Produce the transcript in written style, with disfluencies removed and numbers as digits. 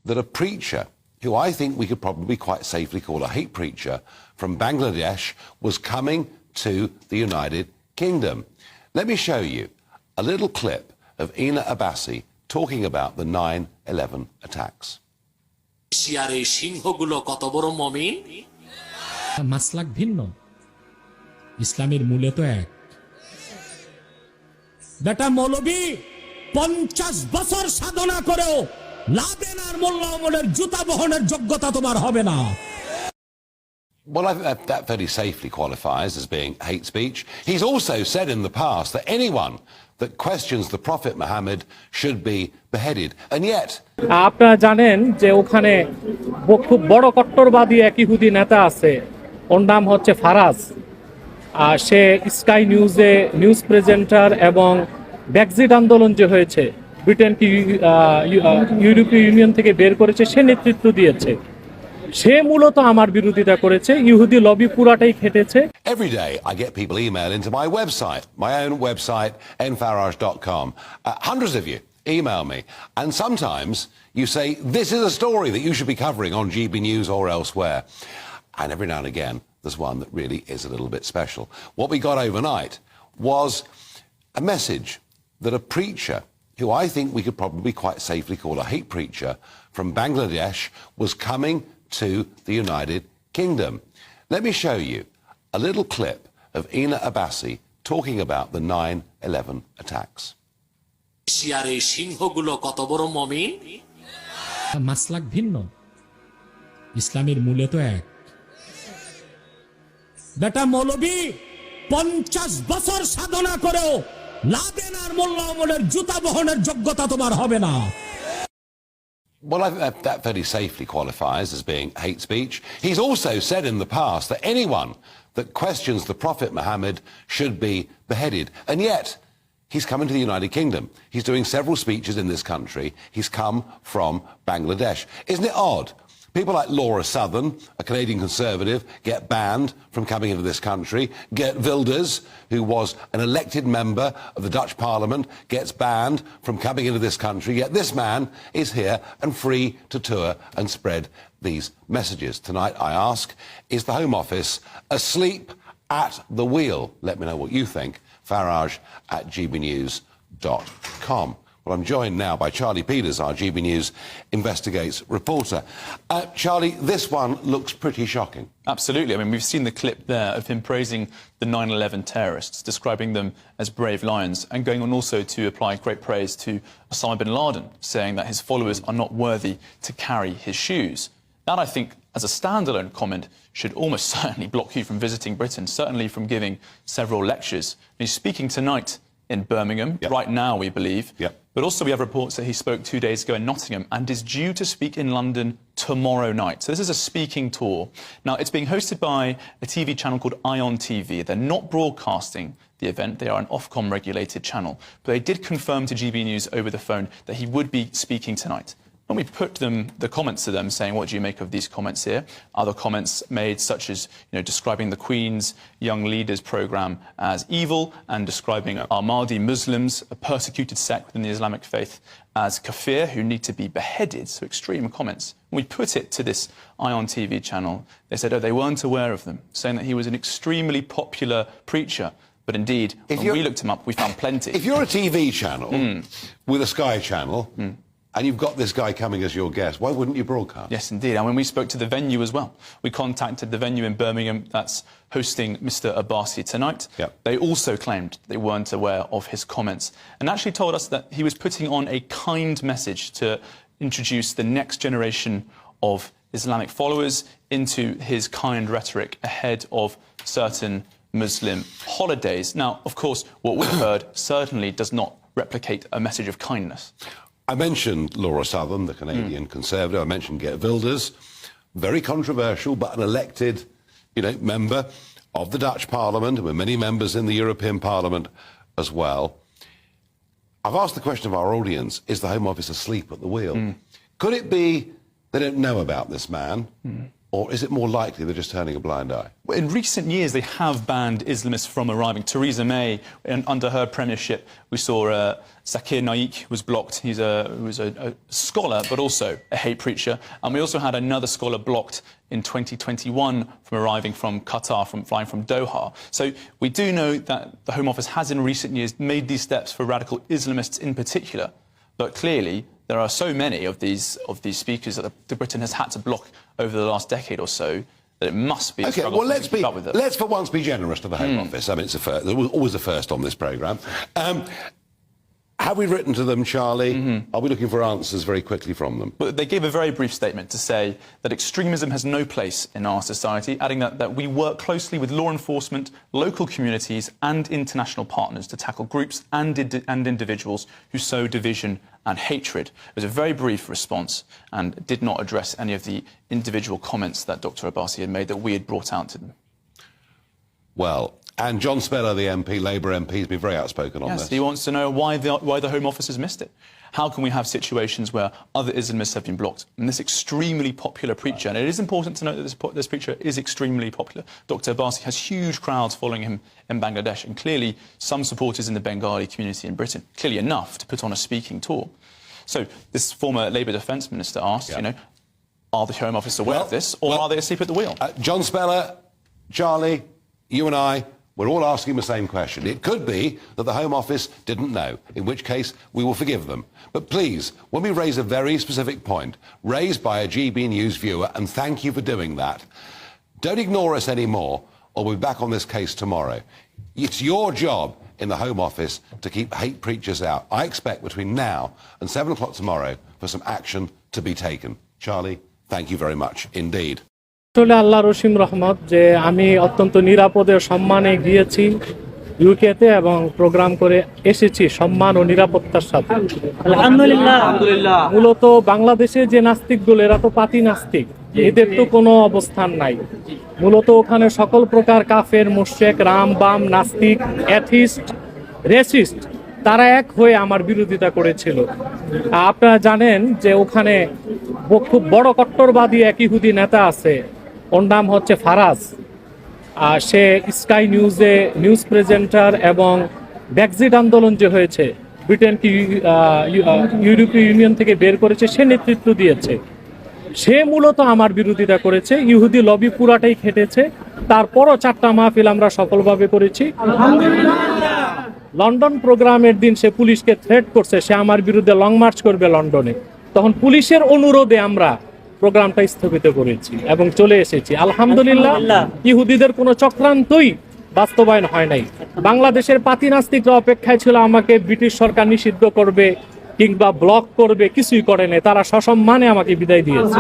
that a preacher, who I think we could probably quite safely call a hate preacher, from Bangladesh was coming to the United Kingdom. Let me show you a little clip of Ina Abbasi talking about the 9/11 attacks. Maslak ভিন্ন, ইসলামের মূলে তো এক। বেটা মৌলবী 50 বছর সাধনা করেও Laden আর মোল্লা ওমরের জুতা বহনের যোগ্যতা তোমার হবে না। Well, I think that very safely qualifies as being hate speech. He's also said in the past that anyone that questions the Prophet Muhammad should be beheaded. And yet... আপনারা জানেন যে ওখানে খুব বড় কট্টরবাদী এক ইহুদি নেতা আছে, ওর নাম হচ্ছে ফারাজ। সে স্কাই নিউজে নিউজ প্রেজেন্টার এবং ব্রেক্সিট আন্দোলন যে হয়েছে, ব্রিটেনকে ইউরোপীয় ইউনিয়ন থেকে বের করেছে, সে নেতৃত্ব দিয়েছে। সে মূলত আমার বিরোধিতা করেছে, ইহুদি লবি পুরাটাই খেটেছে। Every day I get people email into my website, my own website, nfarage.com. Hundreds of you email me, and sometimes you say, this is a story that you should be covering on GB News or elsewhere. And every now and again, there's one that really is a little bit special. What we got overnight was a message that a preacher, who I think we could probably quite safely call a hate preacher, from Bangladesh was coming to the United Kingdom. Let me show you a little clip of Ina Abbasi talking about the 9/11 attacks. Maslak ভিন্ন, ইসলামের মূলে তো এক। বেটা মৌলবী 50 বছর সাধনা করেও Laden আর মোল্লা ওমরের জুতা বহনের যোগ্যতা তোমার হবে না। Well, I think that very safely qualifies as being hate speech. He's also said in the past that anyone that questions the Prophet Muhammad should be beheaded. And yet, he's coming to the United Kingdom. He's doing several speeches in this country. He's come from Bangladesh. Isn't it odd? People like Laura Southern, a Canadian Conservative, get banned from coming into this country. Geert Wilders, who was an elected member of the Dutch Parliament, gets banned from coming into this country. Yet this man is here and free to tour and spread these messages. Tonight, I ask, is the Home Office asleep at the wheel? Let me know what you think. Farage@gbnews.com. Well, I'm joined now by Charlie Peters, our GB News Investigates reporter. Charlie, this one looks pretty shocking. Absolutely. I mean, we've seen the clip there of him praising the 9/11 terrorists, describing them as brave lions, and going on also to apply great praise to Osama bin Laden, saying that his followers are not worthy to carry his shoes. That, I think, as a standalone comment, should almost certainly block you from visiting Britain, certainly from giving several lectures. And he's speaking tonight in Birmingham, right now, we believe. But also we have reports that he spoke 2 days ago in Nottingham and is due to speak in London tomorrow night. So this is a speaking tour. Now, it's being hosted by a TV channel called ION TV. They're not broadcasting the event. They are an Ofcom regulated channel. But they did confirm to GB News over the phone that he would be speaking tonight. When we put the comments to them saying, what do you make of these comments here? Other comments made such as, describing the Queen's Young Leaders programme as evil and describing Ahmadi Muslims, a persecuted sect within the Islamic faith, as kafir, who need to be beheaded. So extreme comments. When we put it to this ION TV channel, they said, they weren't aware of them, saying that he was an extremely popular preacher. But indeed, when we looked him up, we found plenty. If you're a TV channel with a Sky channel, and you've got this guy coming as your guest, why wouldn't you broadcast? Yes, indeed. And when we spoke to the venue as well, we contacted the venue in Birmingham that's hosting Mr. Abbasi tonight. They also claimed they weren't aware of his comments and actually told us that he was putting on a kind message to introduce the next generation of Islamic followers into his kind rhetoric ahead of certain Muslim holidays. Now, of course, what we've heard certainly does not replicate a message of kindness. I mentioned Laura Southern, the Canadian Conservative. I mentioned Geert Wilders, very controversial, but an elected, member of the Dutch Parliament. There were many members in the European Parliament as well. I've asked the question of our audience, is the Home Office asleep at the wheel? Could it be they don't know about this man? Or is it more likely they're just turning a blind eye? Well, in recent years, they have banned Islamists from arriving. Theresa May, under her premiership, we saw Zakir Naik was blocked. He was a scholar, but also a hate preacher. And we also had another scholar blocked in 2021 from arriving from Qatar, flying from Doha. So we do know that the Home Office has in recent years made these steps for radical Islamists in particular. But clearly, there are so many of these speakers that Britain has had to block over the last decade or so that it must be a struggle to keep up with it. Let's for once be generous to the Home Office. I mean, it's always a first on this programme. Have we written to them, Charlie? Are we looking for answers very quickly from them? But they gave a very brief statement to say that extremism has no place in our society, adding that we work closely with law enforcement, local communities and international partners to tackle groups and individuals who sow division and hatred. It was a very brief response and did not address any of the individual comments that Dr. Abbasi had made that we had brought out to them. Well, and John Speller, the MP, Labour MP, has been very outspoken on this. Yes, he wants to know why the Home Office has missed it. How can we have situations where other Islamists have been blocked? And this extremely popular preacher, and it is important to note that this preacher is extremely popular. Dr. Abbasi has huge crowds following him in Bangladesh, and clearly some supporters in the Bengali community in Britain, clearly enough to put on a speaking tour. So this former Labour Defence Minister asked, are the Home Office aware of this, or are they asleep at the wheel? John Speller, Charlie, you and I, we're all asking the same question. It could be that the Home Office didn't know, in which case we will forgive them. But please, when we raise a very specific point, raised by a GB News viewer, and thank you for doing that, don't ignore us anymore, or we'll be back on this case tomorrow. It's your job in the Home Office to keep hate preachers out. I expect between now and 7 o'clock tomorrow for some action to be taken. Charlie, thank you very much indeed. আসলে আল্লাহ রহিম রহমত যে আমি অত্যন্ত নিরাপদে সম্মানে গিয়েছি ইউকেতে এবং প্রোগ্রাম করে এসেছি সম্মান ও নিরাপত্তার সাথে আলহামদুলিল্লাহ। মূলত বাংলাদেশে যে নাস্তিকগুলো এরা তো পাতি নাস্তিক, এদের তো কোনো অবস্থান নাই। মূলত ওখানে সকল প্রকার কাফের, মুশরিক, রাম বাম, নাস্তিক, অ্যাথিস্ট, রেসিস্ট তারা এক হয়ে আমার বিরোধিতা করেছিল। আপনারা জানেন যে ওখানে খুব বড় কট্টরবাদী এক ইহুদি নেতা আছে, ওর নাম হচ্ছে ফারাজ। সে স্কাই নিউজে নিউজ প্রেজেন্টার এবং ব্রেক্সিট আন্দোলন যে হয়েছে ব্রিটেনকে ইউরোপীয় ইউনিয়ন থেকে বের করেছে, সে নেতৃত্ব দিয়েছে। সে মূলত আমার বিরোধিতা করেছে, ইহুদি লবি পুরাটাই খেটেছে। তারপরও 4টা মাহফিল আমরা সফলভাবে করেছি। লন্ডন প্রোগ্রামের দিন সে পুলিশকে থ্রেট করছে, সে আমার বিরুদ্ধে লং মার্চ করবে লন্ডনে। তখন পুলিশের অনুরোধে আমরা প্রোগ্রামটা স্থগিত করেছি এবং চলে এসেছি। আলহামদুলিল্লাহ, ইহুদিদের কোনো চক্রান্তই বাস্তবায়ন হয় নাই। বাংলাদেশের পাতি নাস্তিকরা অপেক্ষায় ছিল আমাকে ব্রিটিশ সরকার নিষিদ্ধ করবে কিংবা ব্লক করবে, কিছুই করে নাই। তারা সসম্মানে আমাকে বিদায় দিয়েছে।